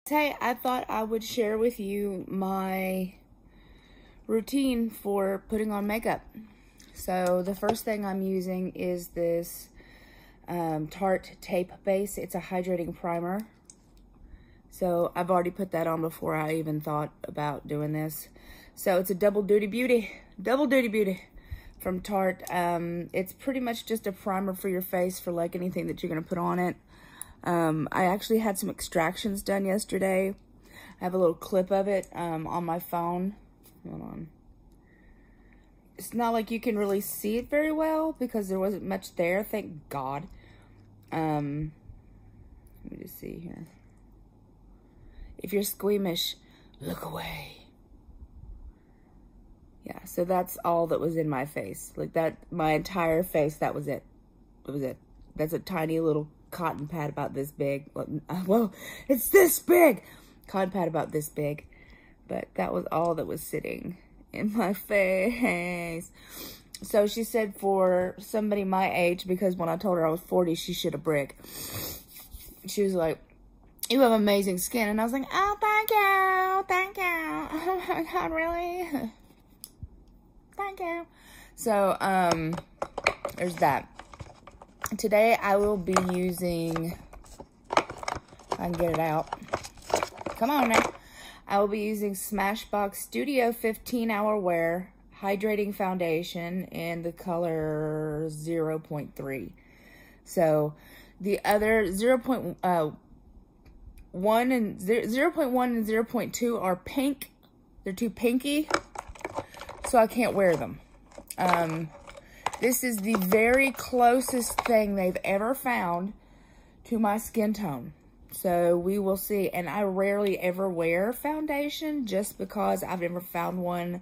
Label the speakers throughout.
Speaker 1: Today, I thought I would share with you my routine for putting on makeup. So the first thing I'm using is this Tarte Tape Base. It's a hydrating primer. So I've already put that on before I even thought about doing this. So it's a double duty beauty from Tarte. It's pretty much just a primer for your face for like anything that you're gonna put on it. I actually had some extractions done yesterday. I have a little clip of it on my phone. Hold on. It's not like you can really see it very well because there wasn't much there, thank God. Let me just see here. If you're squeamish, look away. Yeah, so that's all that was in my face. Like that, my entire face, that was it. That was it. That's a tiny little cotton pad about this big. Well, it's this big. Cotton pad about this big. But that was all that was sitting in my face. So she said for somebody my age, because when I told her I was 40, she shit a brick. She was like, you have amazing skin. And I was like, oh, thank you. Thank you. Oh my God, really? Thank you. So, there's that. Today I will be using, if I can get it out. Come on now. I will be using Smashbox Studio 15 Hour Wear Hydrating Foundation in the color 0.3. So the other 0.1 and 0.2 are pink. They're too pinky, so I can't wear them. This is the very closest thing they've ever found to my skin tone. So we will see. And I rarely ever wear foundation just because I've never found one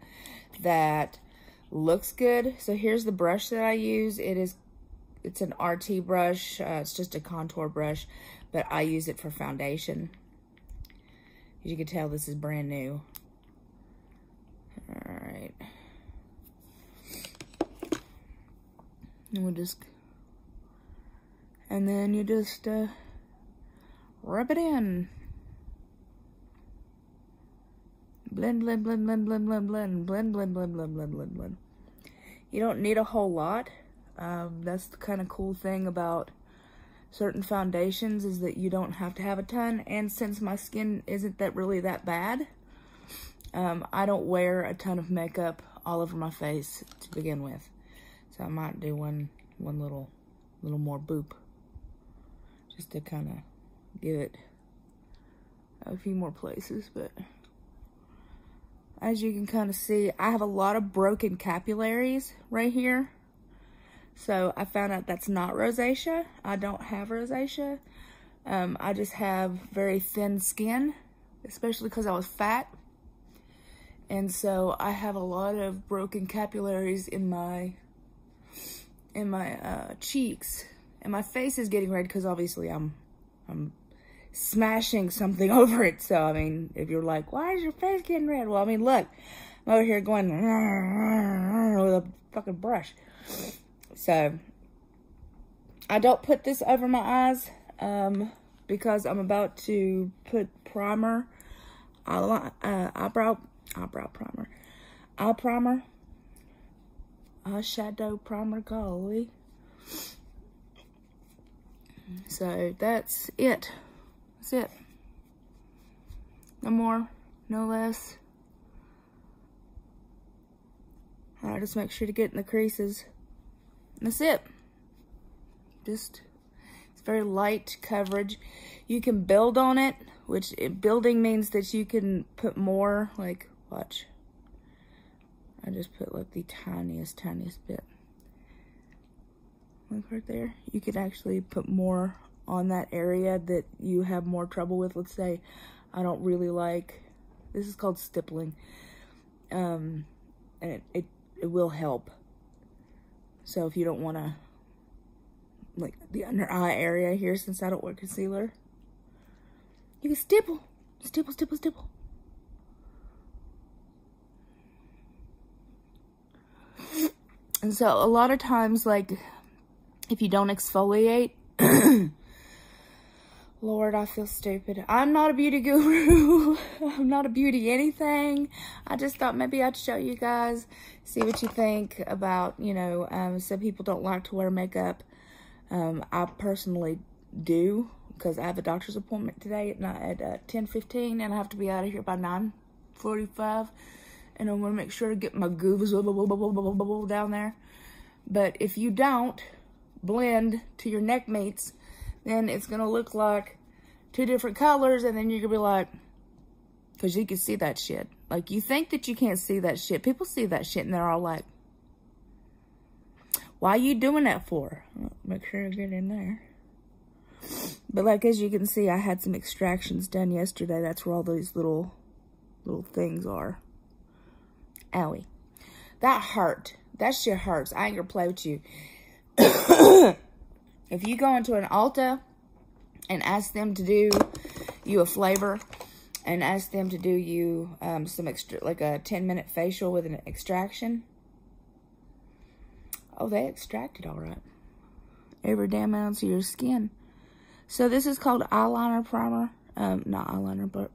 Speaker 1: that looks good. So here's the brush that I use. It's an RT brush. It's just a contour brush, but I use it for foundation. As you can tell, this is brand new. All right. And we'll just, and then you just rub it in. Blend, blend, blend, blend, blend, blend, blend, blend, blend, blend, blend, blend, blend, blend. You don't need a whole lot. That's the kind of cool thing about certain foundations is that you don't have to have a ton. And since my skin isn't really that bad, I don't wear a ton of makeup all over my face to begin with. So I might do one little more boop, just to kind of give it a few more places. But as you can kind of see, I have a lot of broken capillaries right here. So I found out that's not rosacea. I don't have rosacea. I just have very thin skin, especially because I was fat. And so I have a lot of broken capillaries in my cheeks, and my face is getting red because obviously I'm smashing something over it. So I mean, if you're like, why is your face getting red? Well, I mean, look, I'm over here going with a fucking brush. So I don't put this over my eyes because I'm about to put primer, eyebrow primer, eye primer, eyeshadow primer, golly. So that's it. That's it. No more, no less. I just make sure to get in the creases. That's it. Just, it's very light coverage. You can build on it, which building means that you can put more, like, watch. I just put like the tiniest bit. Look right there. You could actually put more on that area that you have more trouble with. Let's say I don't really like, this is called stippling. And it will help. So if you don't want to, like the under eye area here, since I don't wear concealer, you can stipple, stipple, stipple, stipple. And so a lot of times, like, if you don't exfoliate, Lord, I feel stupid. I'm not a beauty guru. I'm not a beauty anything. I just thought maybe I'd show you guys, see what you think about, you know, some people don't like to wear makeup. I personally do, because I have a doctor's appointment today at 10:15, and I have to be out of here by 9:45. And I want to make sure to get my goobs down there. But if you don't blend to your neck meets, then it's going to look like two different colors, and then you're going to be like, because you can see that shit. Like, you think that you can't see that shit. People see that shit, and they're all like, why are you doing that for? Make sure I get in there. But, like, as you can see, I had some extractions done yesterday. That's where all these little things are. Owie. That hurt. That shit hurts. I ain't going to play with you. If you go into an Ulta and ask them to do you a flavor and ask them to do you some extra, like a 10-minute facial with an extraction. Oh, they extracted all right. Every damn ounce of your skin. So this is called eyeliner primer. Not eyeliner, but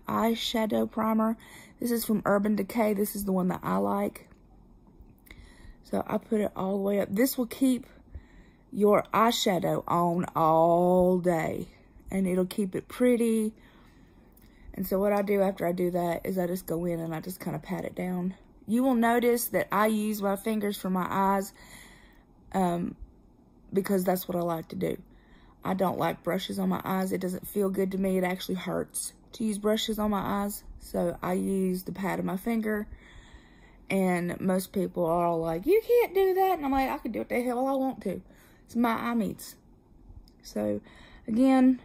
Speaker 1: eyeshadow primer. This is from Urban Decay. This is the one that I like. So I put it all the way up. This will keep your eyeshadow on all day. And it'll keep it pretty. And so what I do after I do that is I just go in and I just kind of pat it down. You will notice that I use my fingers for my eyes. Because that's what I like to do. I don't like brushes on my eyes. It doesn't feel good to me. It actually hurts to use brushes on my eyes. So I use the pad of my finger. And most people are all like, you can't do that. And I'm like, I can do what the hell I want to. It's my eye meats. So, again,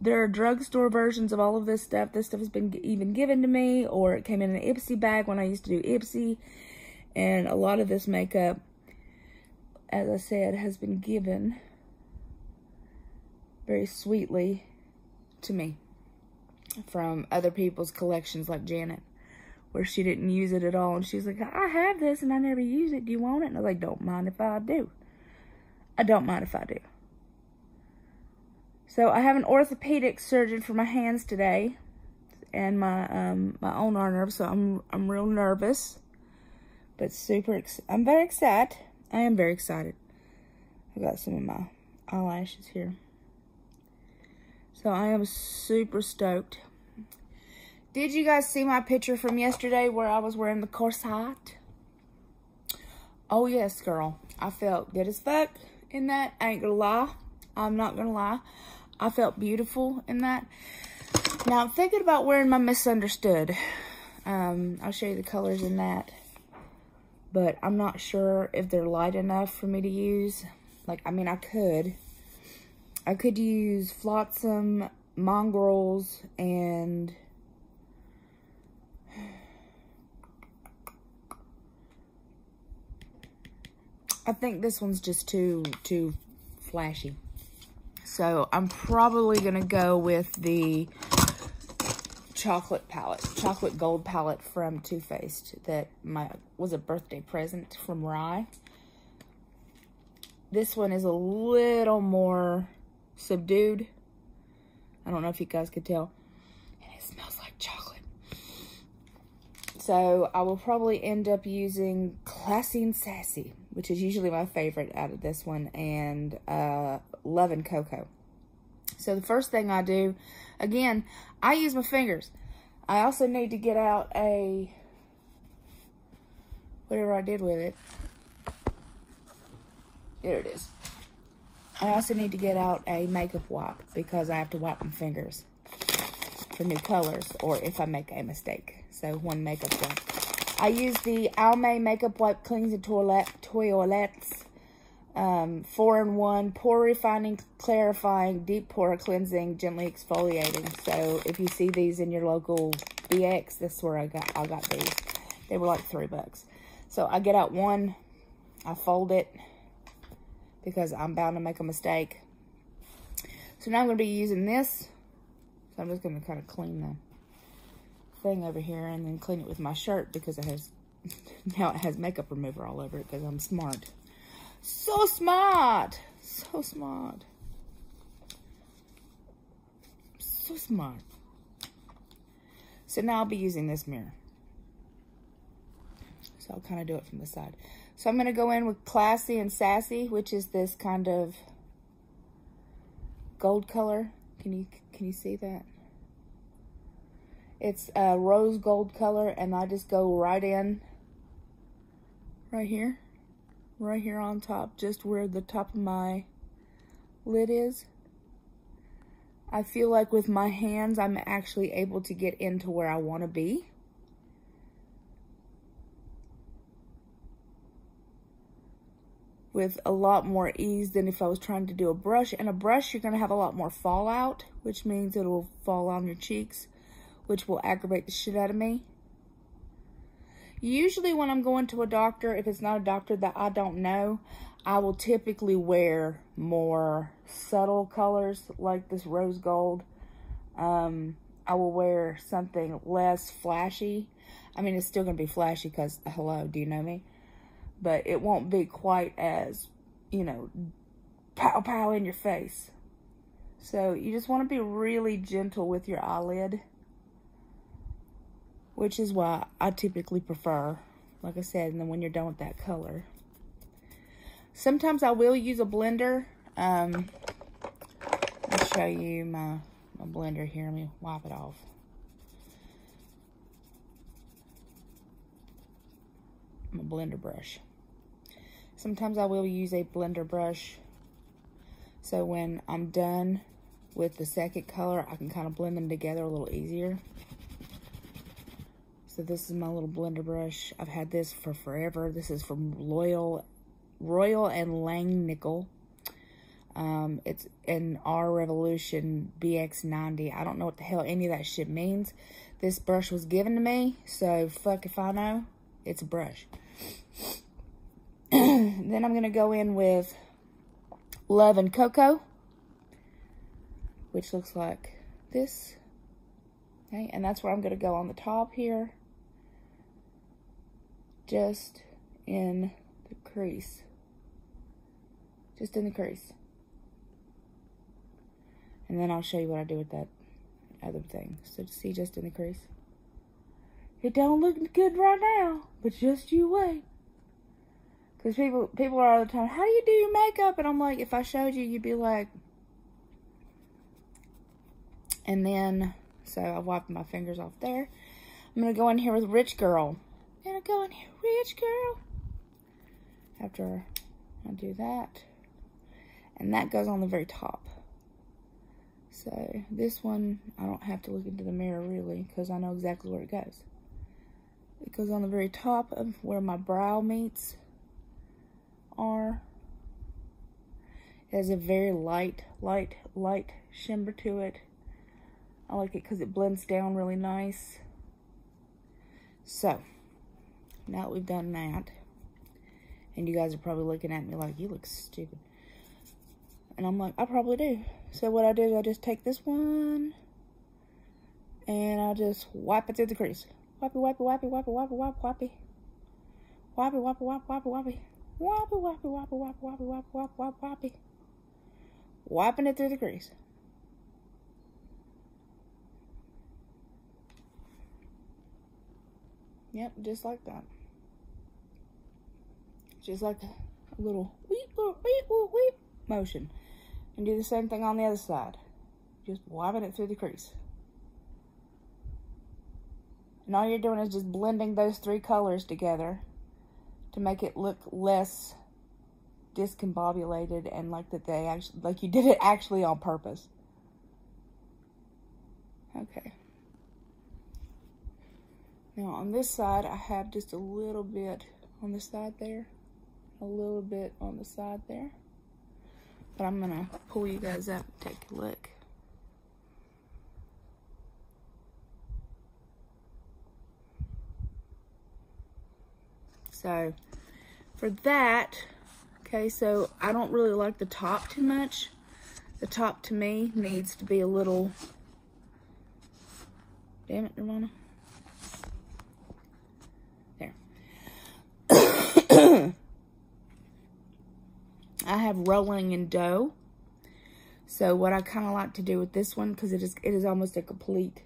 Speaker 1: there are drugstore versions of all of this stuff. This stuff has been even given to me, or it came in an Ipsy bag when I used to do Ipsy. And a lot of this makeup, as I said, has been given very sweetly to me from other people's collections, like Janet, where she didn't use it at all. And she's like, I have this and I never use it. Do you want it? And I was like, don't mind if I do. I don't mind if I do. So I have an orthopedic surgeon for my hands today, and my my ulnar nerve. So I'm real nervous, but I'm very excited. I am very excited. I got some of my eyelashes here. So I am super stoked. Did you guys see my picture from yesterday where I was wearing the corset? Oh yes, girl. I felt good as fuck in that. I ain't gonna lie. I'm not gonna lie. I felt beautiful in that. Now I'm thinking about wearing my Misunderstood. I'll show you the colors in that. But I'm not sure if they're light enough for me to use. Like, I mean, I could use Flotsam, Mongrels, and I think this one's just too flashy. So I'm probably gonna go with the chocolate gold palette from Too Faced that was a birthday present from Rye. This one is a little more subdued. I don't know if you guys could tell. And it smells like chocolate. So I will probably end up using Classy and Sassy, which is usually my favorite out of this one, and Love and Cocoa. So the first thing I do, again, I use my fingers. I also need to get out whatever I did with it. There it is. I also need to get out a makeup wipe because I have to wipe my fingers for new colors or if I make a mistake. So one makeup wipe. I use the Almay Makeup Wipe Cleans and Toilettes 4-in-1 pore refining, clarifying, deep pore cleansing, gently exfoliating. So if you see these in your local BX, that's where I got these. They were like $3. So I get out one, I fold it because I'm bound to make a mistake. So now I'm going to be using this. So I'm just going to kind of clean the thing over here and then clean it with my shirt because it has now it has makeup remover all over it because I'm smart. So smart. So smart. So smart. So now I'll be using this mirror. So I'll kind of do it from the side. So I'm going to go in with Classy and Sassy, which is this kind of gold color. Can you see that? It's a rose gold color, and I just go right in, right here on top, just where the top of my lid is. I feel like with my hands, I'm actually able to get into where I want to be. With a lot more ease than if I was trying to do a brush. And a brush, you're going to have a lot more fallout, which means it will fall on your cheeks, which will aggravate the shit out of me. Usually when I'm going to a doctor, if it's not a doctor that I don't know, I will typically wear more subtle colors like this rose gold. I will wear something less flashy. I mean, it's still going to be flashy because, hello, do you know me? But it won't be quite as, you know, pow pow in your face. So you just want to be really gentle with your eyelid, which is why I typically prefer, like I said, and then when you're done with that color. Sometimes I will use a blender. I'll show you my blender here. Let me wipe it off. My blender brush. Sometimes I will use a blender brush, so when I'm done with the second color, I can kind of blend them together a little easier. So this is my little blender brush. I've had this for forever. This is from Royal and Langnickel. It's an R Revolution BX90. I don't know what the hell any of that shit means. This brush was given to me, so fuck if I know. It's a brush. Then I'm going to go in with Love and Cocoa, which looks like this. Okay, and that's where I'm going to go on the top here. Just in the crease. Just in the crease. And then I'll show you what I do with that other thing. So see, just in the crease. It don't look good right now, but just you wait. Because people are all the time, how do you do your makeup? And I'm like, if I showed you, you'd be like. And then, so I've wiped my fingers off there. I'm going to go in here with Rich Girl. I'm going to go in here, Rich Girl. After I do that. And that goes on the very top. So this one, I don't have to look into the mirror really, because I know exactly where it goes. It goes on the very top of where my brow meets are. It has a very light shimmer to it. I like it because it blends down really nice. So, now that we've done that, and you guys are probably looking at me like, you look stupid. And I'm like, I probably do. So what I do is I just take this one, and I just wipe it through the crease. Wipe it, wipe it, wipe it, wipe it, wipe it, wipe it, wipe it. Wipe it, wipe it, wipe it, wipe it, wipe it. Wipe it, wipe it, wipe it, wipe it, wipe it, wipe it, wipe it, wipe it, wipe it. Wiping it through the crease. Yep, just like that. Just like a little weep, weep, weep, weep motion. And do the same thing on the other side. Just wiping it through the crease. And all you're doing is just blending those three colors together to make it look less discombobulated and like that they actually, like you did it actually on purpose. Okay. Now on this side, I have just a little bit on the side there. A little bit on the side there. But I'm gonna pull you guys up and take a look. So for that, okay, so I don't really like the top too much. The top to me needs to be a little, damn it, Ramona. There. I have Rolling in Dough. So what I kind of like to do with this one, because it is almost a complete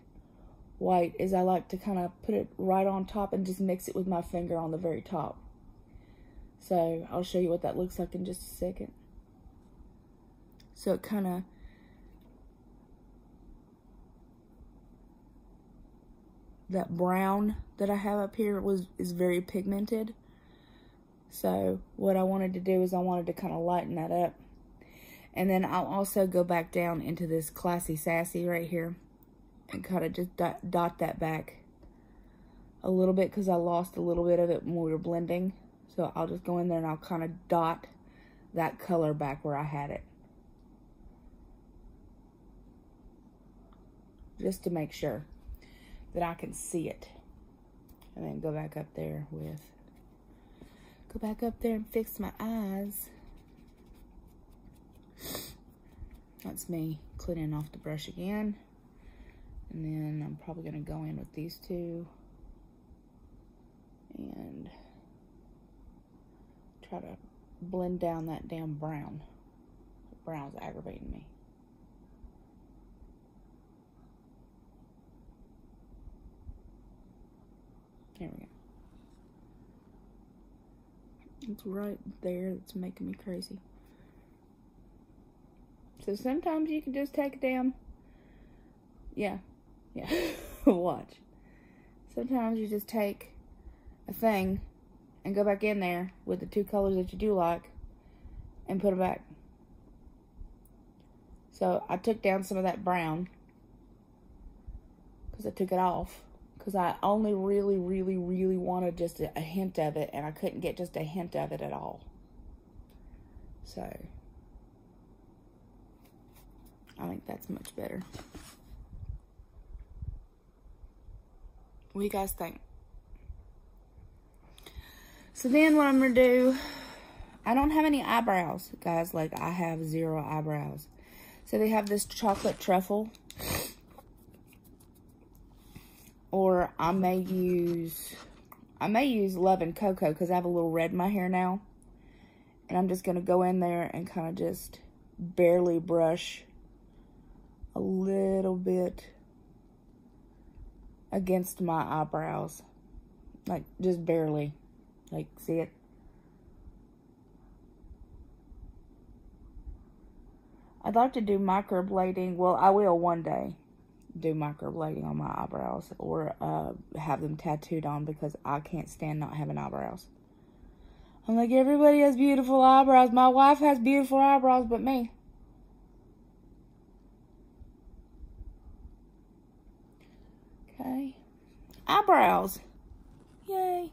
Speaker 1: white, is I like to kind of put it right on top and just mix it with my finger on the very top. So I'll show you what that looks like in just a second. So it kind of, that brown that I have up here is very pigmented. So what I wanted to do is I wanted to kind of lighten that up. And then I'll also go back down into this Classy Sassy right here and kind of just dot that back a little bit, because I lost a little bit of it when we were blending. So I'll just go in there and I'll kind of dot that color back where I had it, just to make sure that I can see it. And then go back up there and fix my eyes. That's me cleaning off the brush again. And then I'm probably going to go in with these two and try to blend down that damn brown. The brown's aggravating me. There we go. It's right there that's making me crazy. So sometimes you can just take a damn, yeah, watch. Sometimes you just take a thing and go back in there with the two colors that you do like and put it back. So I took down some of that brown because I took it off, because I only really wanted just a hint of it, and I couldn't get just a hint of it at all. So I think that's much better. What do you guys think? So then what I'm going to do, I don't have any eyebrows, guys. Like, I have 0 eyebrows. So they have this chocolate truffle. Or I may use Love and Cocoa, because I have a little red in my hair now. And I'm just going to go in there and kind of just barely brush a little bit against my eyebrows. Like, just barely. Like, see it? I'd like to do microblading. Well, I will one day do microblading on my eyebrows, or have them tattooed on, because I can't stand not having eyebrows. I'm like, everybody has beautiful eyebrows. My wife has beautiful eyebrows, but me. Okay. Eyebrows. Yay.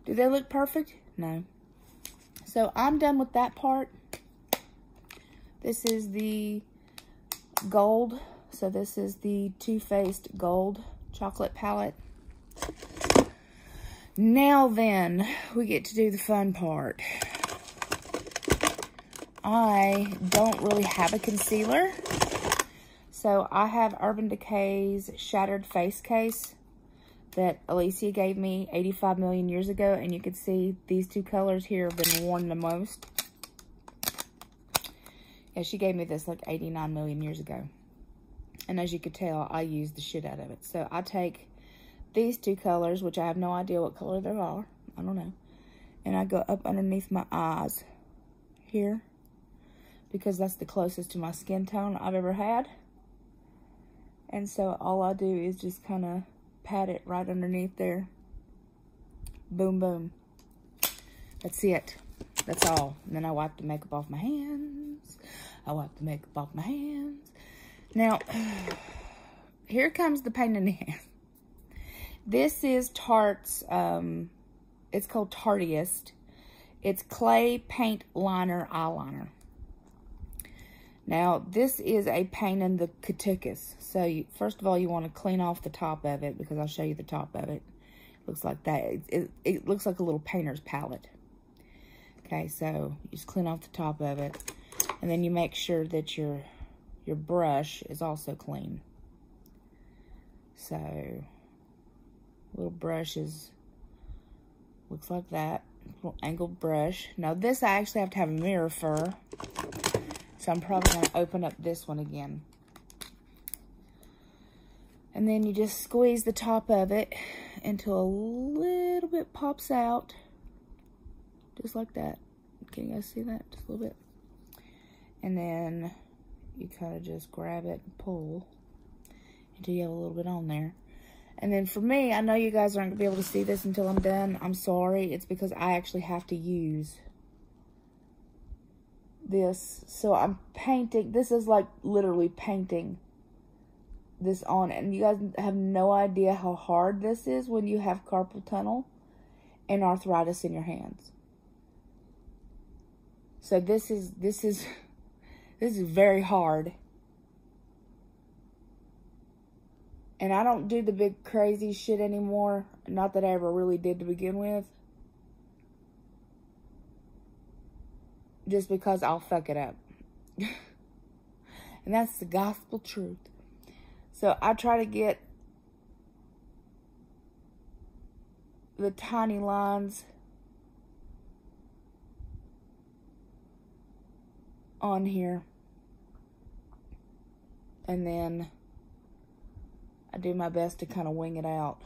Speaker 1: Do they look perfect? No. So I'm done with that part. This is the gold. So this is the Too Faced Gold Chocolate Palette. Now then, we get to do the fun part. I don't really have a concealer. So I have Urban Decay's Shattered Face Case that Alicia gave me 85 million years ago. And you can see these two colors here have been worn the most. Yeah, she gave me this like 89 million years ago. And as you could tell, I used the shit out of it. So I take these two colors, which I have no idea what color they are. I don't know. And I go up underneath my eyes here, because that's the closest to my skin tone I've ever had. And so all I do is just kind of pat it right underneath there. Boom, boom. That's it. That's all. And then I wipe the makeup off my hands. Now, here comes the pain in the ass. This is Tarte's, it's called Tartiest. It's Clay Paint Liner Eyeliner. Now, this is a pain in the catucus. So, first of all, you want to clean off the top of it, because I'll show you the top of it. It looks like that. It looks like a little painter's palette. Okay, so you just clean off the top of it. And then you make sure that your brush is also clean. So, little brush looks like that. little angled brush. Now this I actually have to have a mirror for. So I'm probably going to open up this one again. And then you just squeeze the top of it until a little bit pops out. Just like that. Can you guys see that? Just a little bit. And then you kind of just grab it and pull until you have a little bit on there. And then for me, I know you guys aren't going to be able to see this until I'm done. I'm sorry. It's because I actually have to use this. So I'm painting. This is like literally painting this on. And you guys have no idea how hard this is when you have carpal tunnel and arthritis in your hands. So this is very hard. And I don't do the big crazy shit anymore. Not that I ever really did to begin with. Just because I'll fuck it up. And that's the gospel truth. So I try to get the tiny lines on here. And then I do my best to kind of wing it out.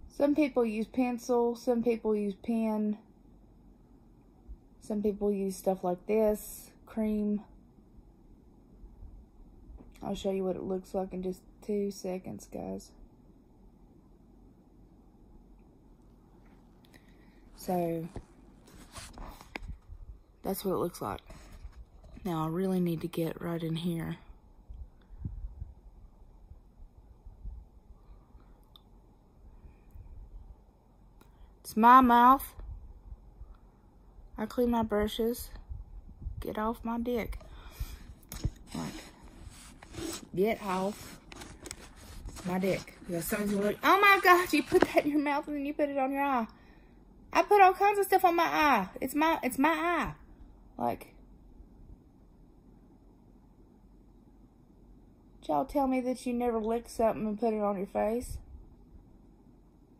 Speaker 1: Some people use pencil, some people use pen, some people use stuff like this, cream. I'll show you what it looks like in just 2 seconds, guys. So, that's what it looks like. Now, I really need to get right in here. It's my mouth. I clean my brushes. Get off my dick. Like, get off my dick. Because someone's like, oh my God, you put that in your mouth and then you put it on your eye. I put all kinds of stuff on my eye. It's my eye. Like, did y'all tell me that you never lick something and put it on your face?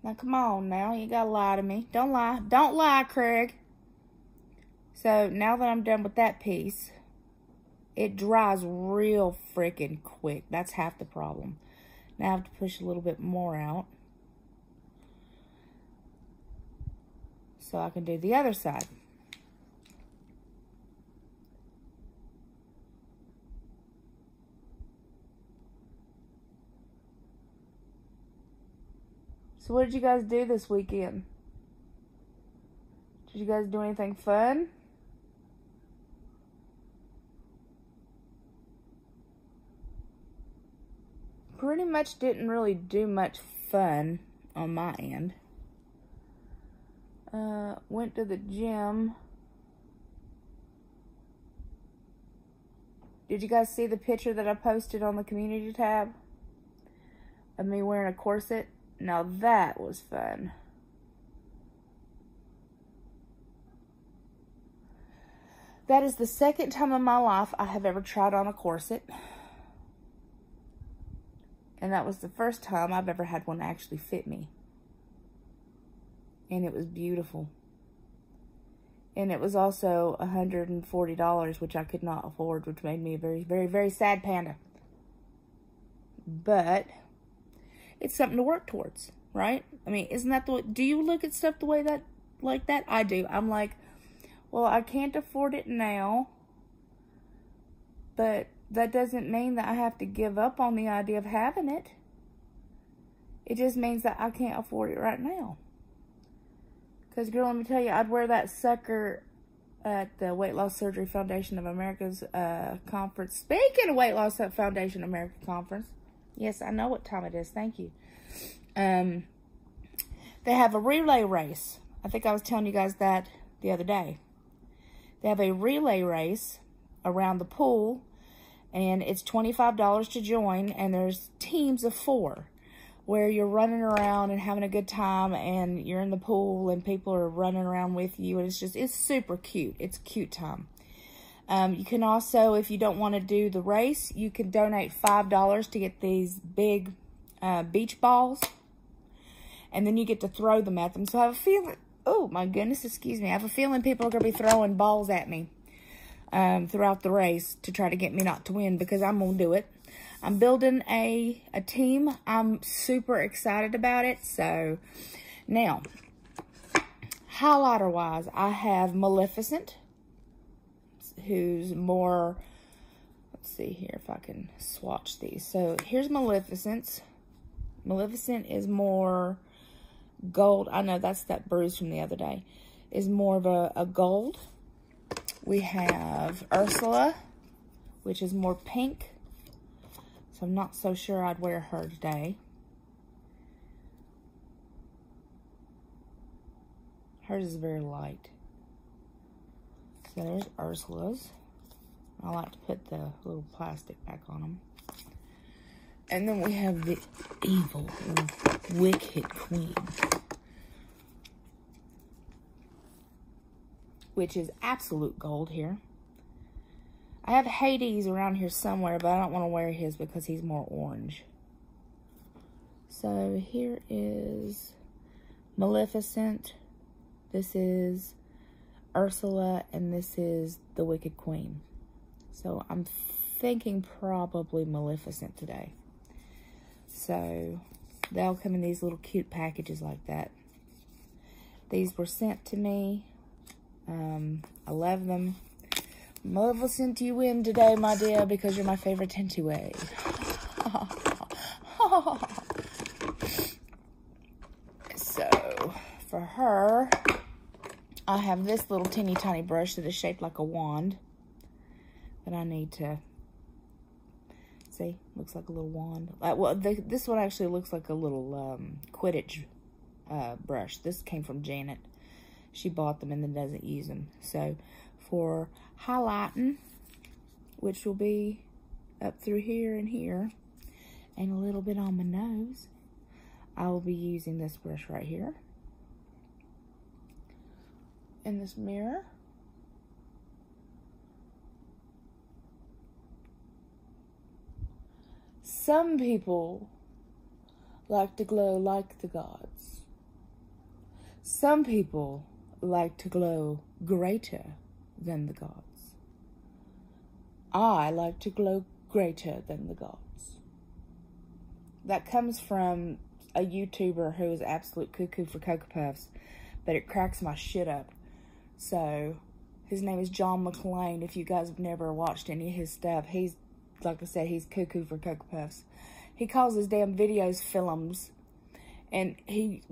Speaker 1: Now, come on now. You gotta lie to me. Don't lie. Don't lie, Craig. So, now that I'm done with that piece, it dries real freaking quick. That's half the problem. Now I have to push a little bit more out, so I can do the other side. So what did you guys do this weekend? Did you guys do anything fun? Pretty much didn't really do much fun on my end. Went to the gym. Did you guys see the picture that I posted on the community tab of me wearing a corset? Now that was fun. That is the second time in my life I have ever tried on a corset. And that was the first time I've ever had one actually fit me. And it was beautiful. And it was also $140, which I could not afford, which made me a very, very, very sad panda. But it's something to work towards, right? I mean, isn't that the way? Do you look at stuff the way that, like that? I do. I'm like, well, I can't afford it now, but that doesn't mean that I have to give up on the idea of having it. It just means that I can't afford it right now. Because, girl, let me tell you, I'd wear that sucker at the Weight Loss Surgery Foundation of America's conference. Speaking of Weight Loss Foundation America conference, yes, I know what time it is. Thank you. They have a relay race. I think I was telling you guys that the other day. They have a relay race around the pool, and it's $25 to join, and there's teams of 4. where you're running around and having a good time, and you're in the pool and people are running around with you, and it's super cute. It's a cute time. You can also, if you don't want to do the race, you can donate $5 to get these big beach balls, and then you get to throw them at them. So I have a feeling, oh my goodness, excuse me, I have a feeling people are going to be throwing balls at me throughout the race to try to get me not to win, because I'm going to do it. I'm building a team. I'm super excited about it. So now, highlighter wise, I have Maleficent, who's more, let's see here if I can swatch these. So here's Maleficent. Maleficent is more gold. I know that's that bruise from the other day. Is more of a gold. We have Ursula, which is more pink. So I'm not so sure I'd wear her today. Hers is very light. So there's Ursula's. I like to put the little plastic back on them. And then we have the evil, wicked queen, which is absolute gold here. I have Hades around here somewhere, but I don't want to wear his because he's more orange. So here is Maleficent. This is Ursula, and this is the Wicked Queen. So I'm thinking probably Maleficent today. So they'll come in these little cute packages like that. These were sent to me. I love them. Maleficent, you win today, my dear, because you're my favorite Tentue. So, for her, I have this little teeny tiny brush that is shaped like a wand. That I need to, see, looks like a little wand. Well, this one actually looks like a little Quidditch brush. This came from Janet. She bought them and then doesn't use them. So, for highlighting, which will be up through here and here, and a little bit on my nose, I will be using this brush right here in this mirror. Some people like to glow like the gods. Some people like to glow greater than the gods. I like to glow greater than the gods. That comes from a YouTuber who is absolute cuckoo for Cocoa Puffs, but it cracks my shit up. So, his name is John McClane. If you guys have never watched any of his stuff, he's, like I said, he's cuckoo for Cocoa Puffs. He calls his damn videos films, and his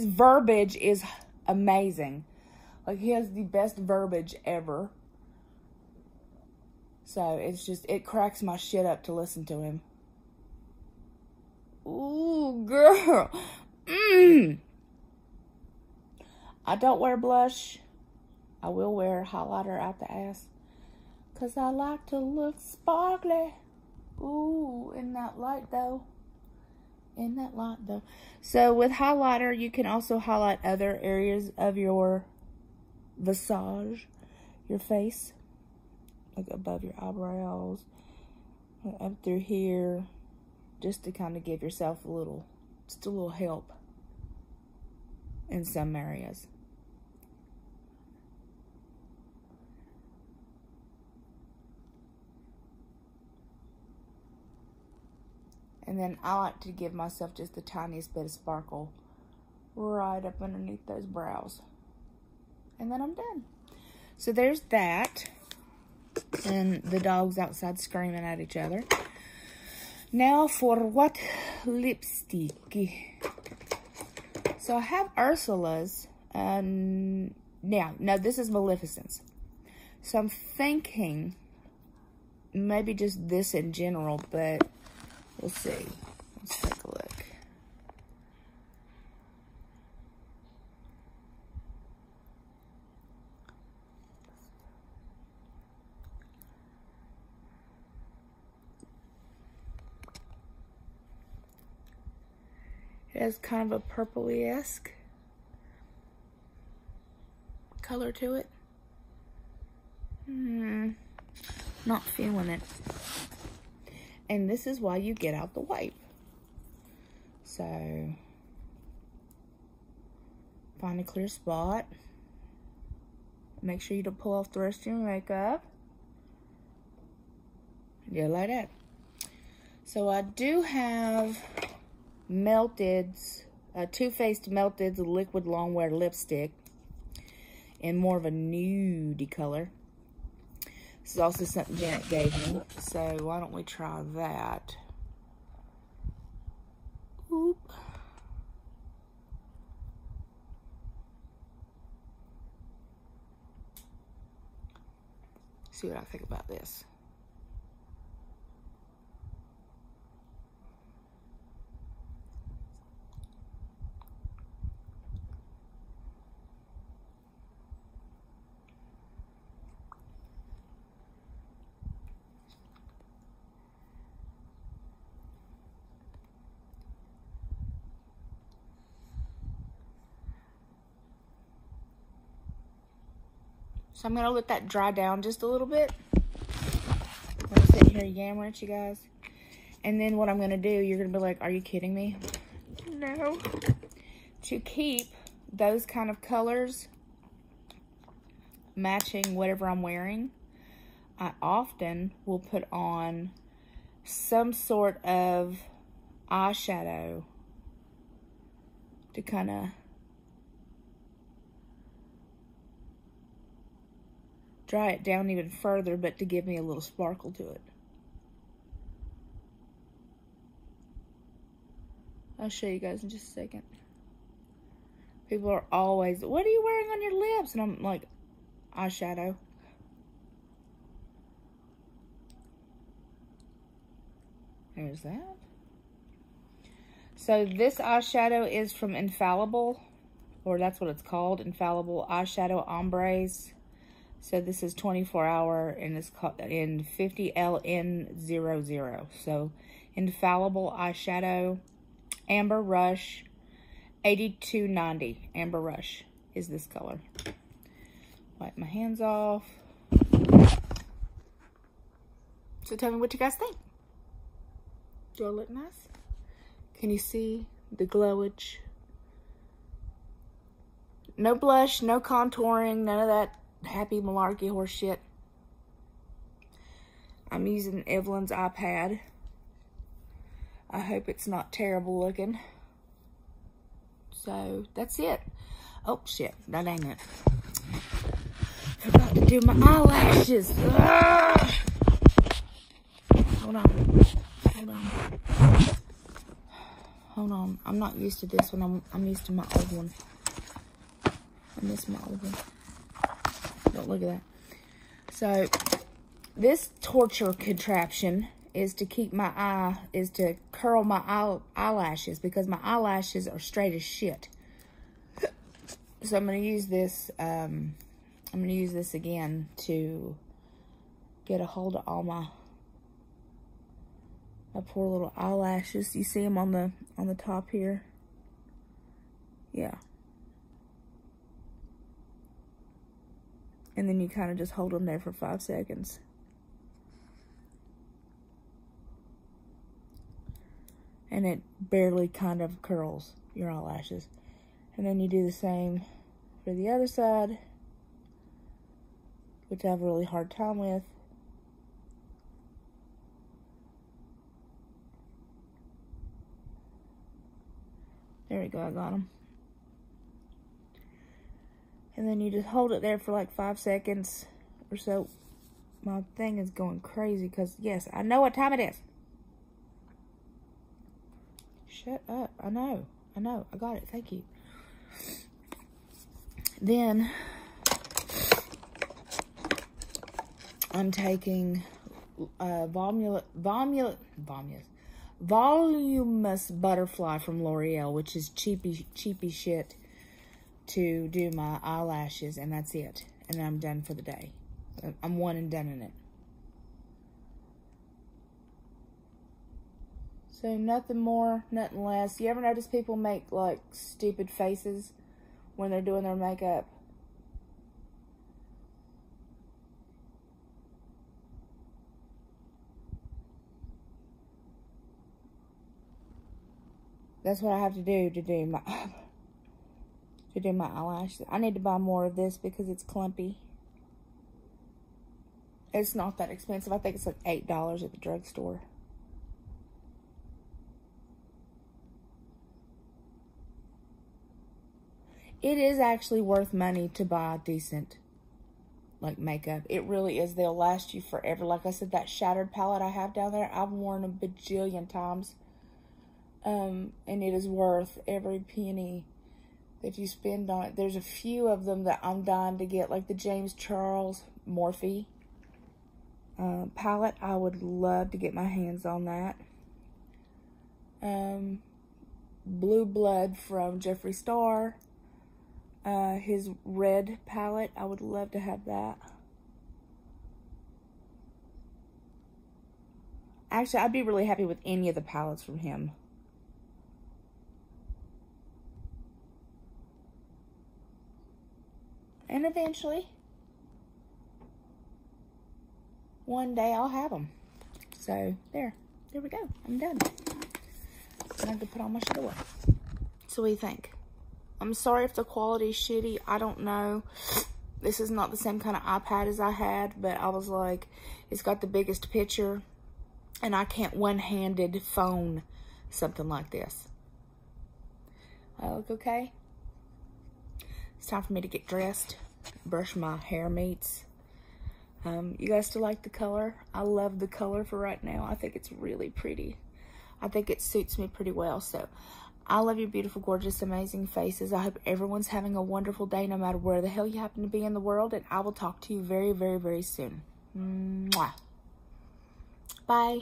Speaker 1: verbiage is amazing. Like, he has the best verbiage ever. So, it's just, it cracks my shit up to listen to him. Ooh, girl. I don't wear blush. I will wear highlighter out the ass, 'cause I like to look sparkly. Ooh, in that light though. In that light though. So with highlighter, you can also highlight other areas of your visage, your face. Like above your eyebrows, up through here, just to kind of give yourself just a little help in some areas. And then I like to give myself just the tiniest bit of sparkle right up underneath those brows. And then I'm done. So there's that. And the dogs outside screaming at each other. Now for what? Lipstick. So I have Ursula's. No, this is Maleficent's. So I'm thinking maybe just this in general, but we'll see. Let's take a look. It has kind of a purpley-esque color to it. Not feeling it. And this is why you get out the wipe. So, find a clear spot. Make sure you don't pull off the rest of your makeup. Yeah, like that. So I do have Melted's, Too Faced Melted's Liquid Longwear Lipstick in more of a nudie color. This is also something Janet gave me, so why don't we try that? Oop. See what I think about this. So I'm gonna let that dry down just a little bit. I'm sitting here yammering at you guys. And then what I'm gonna do, you're gonna be like, are you kidding me? No. To keep those kind of colors matching whatever I'm wearing, I often will put on some sort of eyeshadow to kind of dry it down even further, but to give me a little sparkle to it. I'll show you guys in just a second. People are always, what are you wearing on your lips? And I'm like, eyeshadow. There's that. So this eyeshadow is from Infallible, or that's what it's called, Infallible Eyeshadow Ombres. So this is 24-hour and it's called in 50LN00. So Infallible Eyeshadow Amber Rush 8290. Amber Rush is this color. Wipe my hands off. So tell me what you guys think. Do I look nice? Can you see the glowage? No blush, no contouring, none of that happy malarkey horse shit. I'm using Evelyn's iPad. I hope it's not terrible looking. So that's it. Oh shit, that ain't it. Forgot to do my eyelashes. Ugh. Hold on. Hold on. Hold on. I'm not used to this one. I'm used to my old one. I miss my old one. Don't look at that. So this torture contraption is to keep my to curl my eyelashes, because my eyelashes are straight as shit. So I'm gonna use this, again to get a hold of all my poor little eyelashes. You see them on the top here? Yeah. And then you kind of just hold them there for 5 seconds. And it barely kind of curls your eyelashes. And then you do the same for the other side, which I have a really hard time with. There we go, I got them. And then you just hold it there for like 5 seconds or so. My thing is going crazy because, yes, I know what time it is. Shut up. I know. I got it. Thank you. Then I'm taking Voluminous Butterfly from L'Oreal, which is cheapy shit, to do my eyelashes, and that's it. And then I'm done for the day. I'm one and done in it. So nothing more, nothing less. You ever notice people make like stupid faces when they're doing their makeup? That's what I have to do my eyelashes. I need to buy more of this because it's clumpy. It's not that expensive. I think it's like $8 at the drugstore. It is actually worth money to buy decent, like, makeup. It really is. They'll last you forever. Like I said, that Shattered palette I have down there, I've worn a bajillion times. And it is worth every penny that you spend on it. There's a few of them that I'm dying to get, like the James Charles Morphe palette. I would love to get my hands on that. Blue Blood from Jeffree Star. His red palette, I would love to have that. Actually, I'd be really happy with any of the palettes from him. And eventually, one day I'll have them. So, there we go. I'm done. I have to put on my shit away. So what do you think? I'm sorry if the quality is shitty. I don't know. This is not the same kind of iPad as I had, but I was like, it's got the biggest picture, and I can't one-handed phone something like this. I look okay? It's time for me to get dressed, brush my hair meats. You guys still like the color? I love the color for right now. I think it's really pretty. I think it suits me pretty well. So, I love your beautiful, gorgeous, amazing faces. I hope everyone's having a wonderful day no matter where the hell you happen to be in the world. And I will talk to you very, very, very soon. Mwah. Bye.